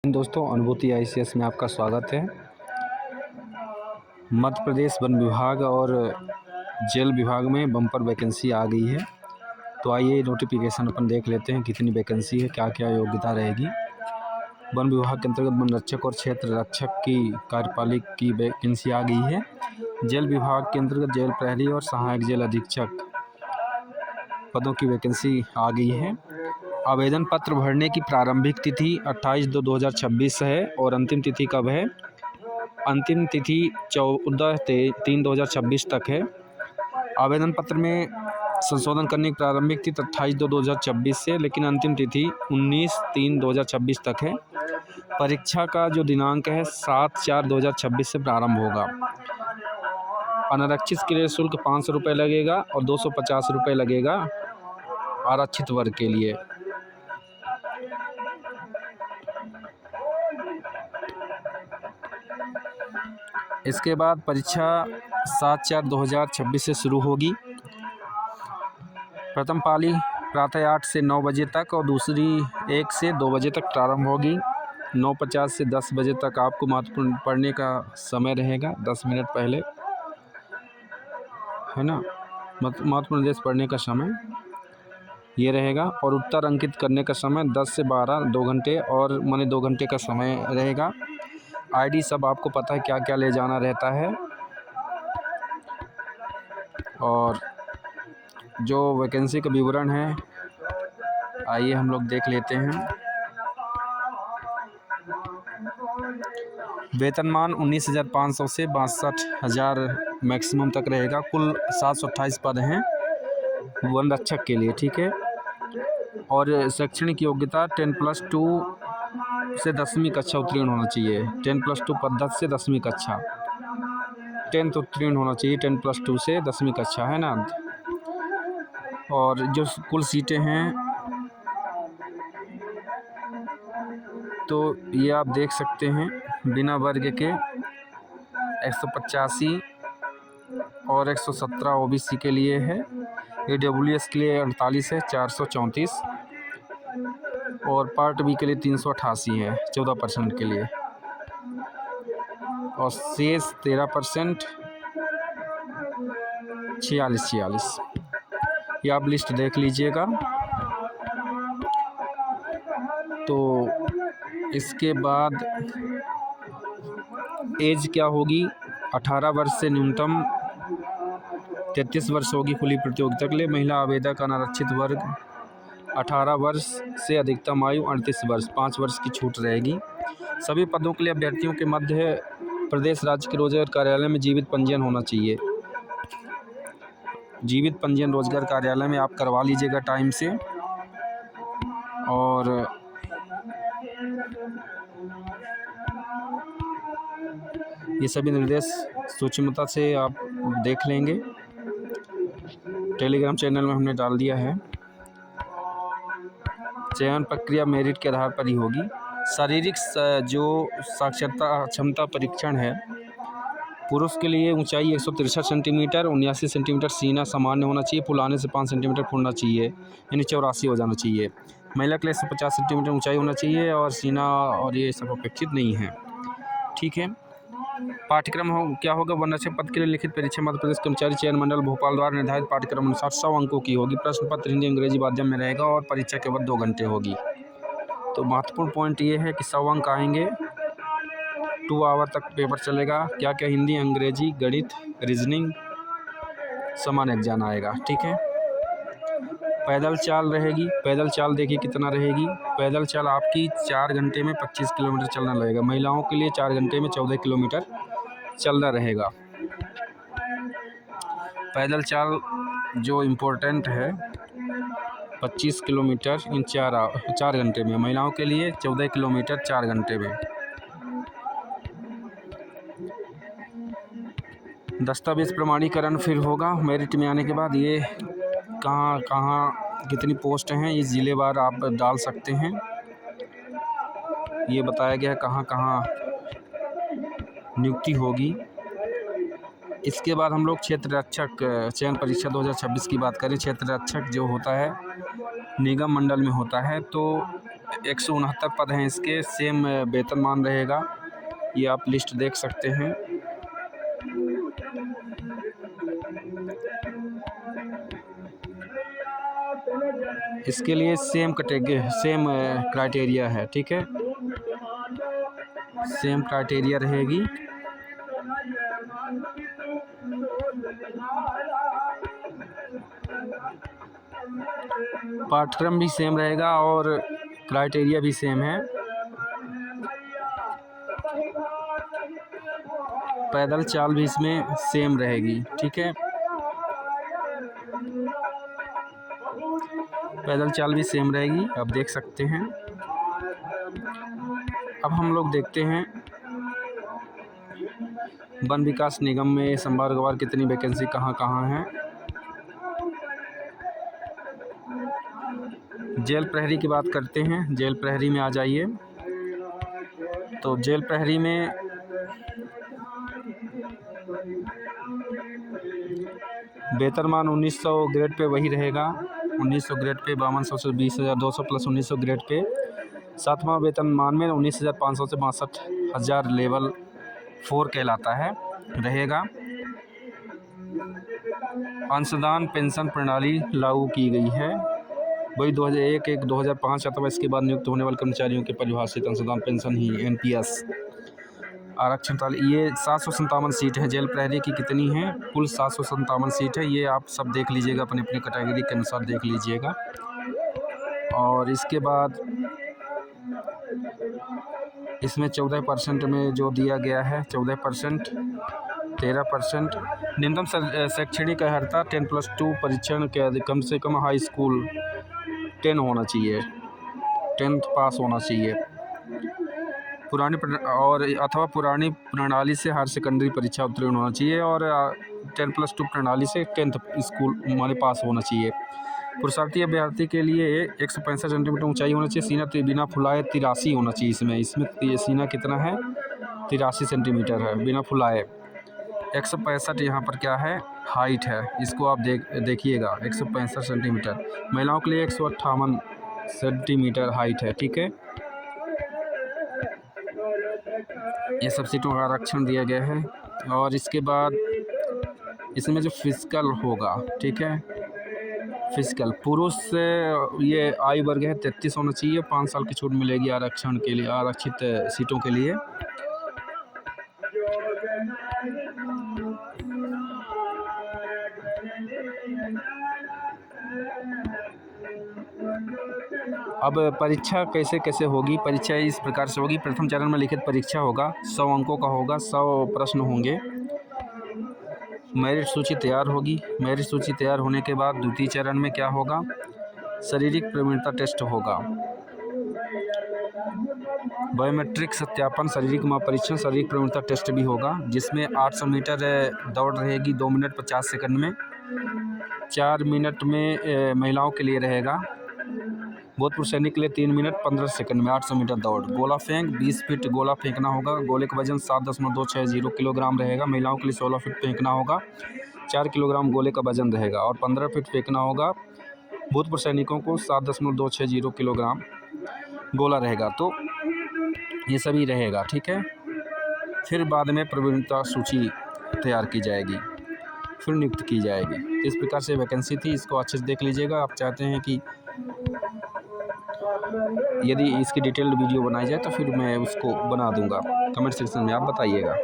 दोस्तों, अनुभूति आईसीएस में आपका स्वागत है। मध्य प्रदेश वन विभाग और जेल विभाग में बम्पर वैकेंसी आ गई है। तो आइए नोटिफिकेशन अपन देख लेते हैं कितनी वैकेंसी है, क्या क्या योग्यता रहेगी। वन विभाग के अंतर्गत वन रक्षक और क्षेत्र रक्षक की कार्यपालिक की वैकेंसी आ गई है। जेल विभाग के अंतर्गत जेल प्रहरी और सहायक जेल अधीक्षक पदों की वैकेंसी आ गई है। आवेदन पत्र भरने की प्रारंभिक तिथि 28/2/2026 है और अंतिम तिथि कब है? अंतिम तिथि 14/3/2026 तक है। आवेदन पत्र में संशोधन करने की प्रारंभिक तिथि 28/2/2026 से, लेकिन अंतिम तिथि 19/3/2026 तक है। परीक्षा का जो दिनांक है 7/4/2026 से प्रारंभ होगा। अनारक्षित के लिए शुल्क 500 रुपये लगेगा और 250 रुपये लगेगा आरक्षित वर्ग के लिए। इसके बाद परीक्षा 7/4/2026 से शुरू होगी। प्रथम पाली प्रातः 8 से 9 बजे तक और दूसरी 1 से 2 बजे तक प्रारंभ होगी। 9:50 से 10 बजे तक आपको महत्वपूर्ण पढ़ने का समय रहेगा, 10 मिनट पहले, है ना। महत्वपूर्ण निर्देश पढ़ने का समय ये रहेगा और उत्तर अंकित करने का समय 10 से 12, 2 घंटे और माने 2 घंटे का समय रहेगा। आईडी सब आपको पता है क्या क्या ले जाना रहता है। और जो वैकेंसी का विवरण है आइए हम लोग देख लेते हैं। वेतनमान 19,500 से 62,000 मैक्सिमम तक रहेगा। कुल 728 पद हैं वन रक्षक के लिए, ठीक है। और शैक्षणिक योग्यता 10+2 से 10वीं कक्षा उत्तीर्ण होना चाहिए। 10+2 पद्धति से 10वीं कक्षा, 10th उत्तीर्ण होना चाहिए 10+2 से 10वीं कक्षा, है ना। और जो कुल सीटें हैं तो ये आप देख सकते हैं, बिना वर्ग के 185 और 117 ओबीसी के लिए है। AWS के लिए 48 है, 434 और पार्ट बी के लिए 388 है, 14% के लिए। और शेष 13% 46। ये आप लिस्ट देख लीजिएगा। तो इसके बाद एज क्या होगी? 18 वर्ष से न्यूनतम 33 वर्ष होगी खुली प्रतियोगिता के लिए। महिला आवेदक अनारक्षित वर्ग 18 वर्ष से अधिकतम आयु 38 वर्ष, 5 वर्ष की छूट रहेगी। सभी पदों के लिए अभ्यर्थियों के मध्य प्रदेश राज्य के रोजगार कार्यालय में जीवित पंजीयन होना चाहिए। जीवित पंजीयन रोजगार कार्यालय में आप करवा लीजिएगा टाइम से। और ये सभी निर्देश सूक्ष्मता से आप देख लेंगे। टेलीग्राम चैनल में हमने डाल दिया है। चयन प्रक्रिया मेरिट के आधार पर ही होगी। शारीरिक जो साक्षरता क्षमता परीक्षण है, पुरुष के लिए ऊंचाई 163 सेंटीमीटर, 79 सेंटीमीटर सीना सामान्य होना चाहिए, फुलाने से 5 सेंटीमीटर फूलना चाहिए, यानी 84 हो जाना चाहिए। महिला के लिए 150 सेंटीमीटर ऊंचाई होना चाहिए और सीना और ये सब अपेक्षित नहीं है, ठीक है। पाठ्यक्रम क्या होगा? वन रक्षक पद के लिए लिखित परीक्षा मध्य प्रदेश कर्मचारी चयन मंडल भोपाल द्वारा निर्धारित पाठ्यक्रम अनुसार 100 अंकों की होगी। प्रश्न पत्र हिंदी अंग्रेजी माध्यम में रहेगा और परीक्षा केवल 2 घंटे होगी। तो महत्वपूर्ण पॉइंट ये है कि 100 अंक आएंगे। 2 आवर तक पेपर चलेगा। क्या क्या? हिंदी, अंग्रेजी, गणित, रीजनिंग, समान एग्जाम आएगा, ठीक है। पैदल चाल रहेगी। पैदल चाल देखिए कितना रहेगी। पैदल चाल आपकी 4 घंटे में 25 किलोमीटर चलना लगेगा। महिलाओं के लिए 4 घंटे में 14 किलोमीटर चलना रहेगा। पैदल चाल जो इम्पोर्टेंट है 25 किलोमीटर इन 4 घंटे में। महिलाओं के लिए 14 किलोमीटर 4 घंटे में। दस्तावेज प्रमाणीकरण फिर होगा मेरिट में आने के बाद। ये कहाँ कहाँ कितनी पोस्ट हैं ये ज़िलेवार आप डाल सकते हैं। ये बताया गया है कहाँ कहाँ नियुक्ति होगी। इसके बाद हम लोग क्षेत्र रक्षक चयन परीक्षा 2026 की बात करें। क्षेत्र रक्षक जो होता है निगम मंडल में होता है, तो 169 पद हैं इसके, सेम वेतनमान रहेगा। ये आप लिस्ट देख सकते हैं। इसके लिए सेम क्राइटेरिया है, ठीक है, सेम क्राइटेरिया रहेगी। पाठ्यक्रम भी सेम रहेगा और क्राइटेरिया भी सेम है। पैदल चाल भी इसमें सेम रहेगी, ठीक है, पैदल चाल भी सेम रहेगी, आप देख सकते हैं। अब हम लोग देखते हैं वन विकास निगम में संभागवार कितनी वैकेंसी कहाँ कहाँ है। जेल प्रहरी की बात करते हैं। जेल प्रहरी में आ जाइए। तो जेल प्रहरी में वेतनमान 1900 ग्रेड पे वही रहेगा। 1900 ग्रेड पे 5200 से 20,200 प्लस 1900 ग्रेड पे। 7वां वेतनमान में 19,500 से 62,000 लेवल 4 कहलाता है रहेगा। अंशदान पेंशन प्रणाली लागू की गई है, वही 2001, 2005 अथवा इसके बाद नियुक्त होने वाले कर्मचारियों के परिभाषित अंशदान पेंशन ही NPS। आरक्षण ये 757 सीट है। जेल प्रहरी की कितनी है? कुल 757 सीट है। ये आप सब देख लीजिएगा, अपनी अपनी कैटेगरी के अनुसार देख लीजिएगा। और इसके बाद इसमें 14% में जो दिया गया है, 14%, 13%। न्यूनतम शैक्षणिक अर्हता 10+2 परीक्षण के कम से कम हाई स्कूल 10 होना चाहिए, 10th पास होना चाहिए। पुरानी प्रणाली से हायर सेकेंडरी परीक्षा उत्तीर्ण होना चाहिए और 10+2 प्रणाली से 10th स्कूल हमारे पास होना चाहिए। पुरुषार्थी अभ्यर्थी के लिए 165 सेंटीमीटर ऊंचाई होना चाहिए। सीना बिना फुलाए 83 होना चाहिए। इसमें ये सीना कितना है? 83 सेंटीमीटर है बिना फुलाए। 165 यहाँ पर क्या है? हाइट है। इसको आप देखिएगा 165 सेंटीमीटर। महिलाओं के लिए 158 सेंटीमीटर हाइट है, ठीक है। ये सब सीटों का आरक्षण दिया गया है। और इसके बाद इसमें जो फिजिकल होगा, ठीक है, फिजिकल पुरुष से ये आयु वर्ग है 33 होना चाहिए। 5 साल की छूट मिलेगी आरक्षण के लिए, आरक्षित सीटों के लिए। अब परीक्षा कैसे कैसे होगी? परीक्षा इस प्रकार से होगी। प्रथम चरण में लिखित परीक्षा होगा, 100 अंकों का होगा, 100 प्रश्न होंगे। मेरिट सूची तैयार होगी। मेरिट सूची तैयार होने के बाद द्वितीय चरण में क्या होगा? शारीरिक प्रवीणता टेस्ट होगा, बायोमेट्रिक सत्यापन, शारीरिक माप परीक्षण, शारीरिक प्रवीणता टेस्ट भी होगा, जिसमें 800 मीटर दौड़ रहेगी 2 मिनट 50 सेकंड में। 4 मिनट में महिलाओं के लिए रहेगा। भूतपूर्व सैनिक के लिए 3 मिनट 15 सेकंड में 800 मीटर दौड़। गोला फेंक 20 फीट गोला फेंकना होगा। गोले का वजन 7.260 किलोग्राम रहेगा। महिलाओं के लिए 16 फीट फेंकना होगा, 4 किलोग्राम गोले का वजन रहेगा। और 15 फीट फेंकना होगा। भूतपूर्व सैनिकों को 7.260 किलोग्राम गोला रहेगा। तो ये सभी रहेगा, ठीक है। फिर बाद में प्रवीणता सूची तैयार की जाएगी, फिर नियुक्त की जाएगी। इस प्रकार से वैकेंसी थी, इसको अच्छे से देख लीजिएगा। आप चाहते हैं कि यदि इसकी डिटेल्ड वीडियो बनाई जाए तो फिर मैं उसको बना दूंगा। कमेंट सेक्शन में आप बताइएगा।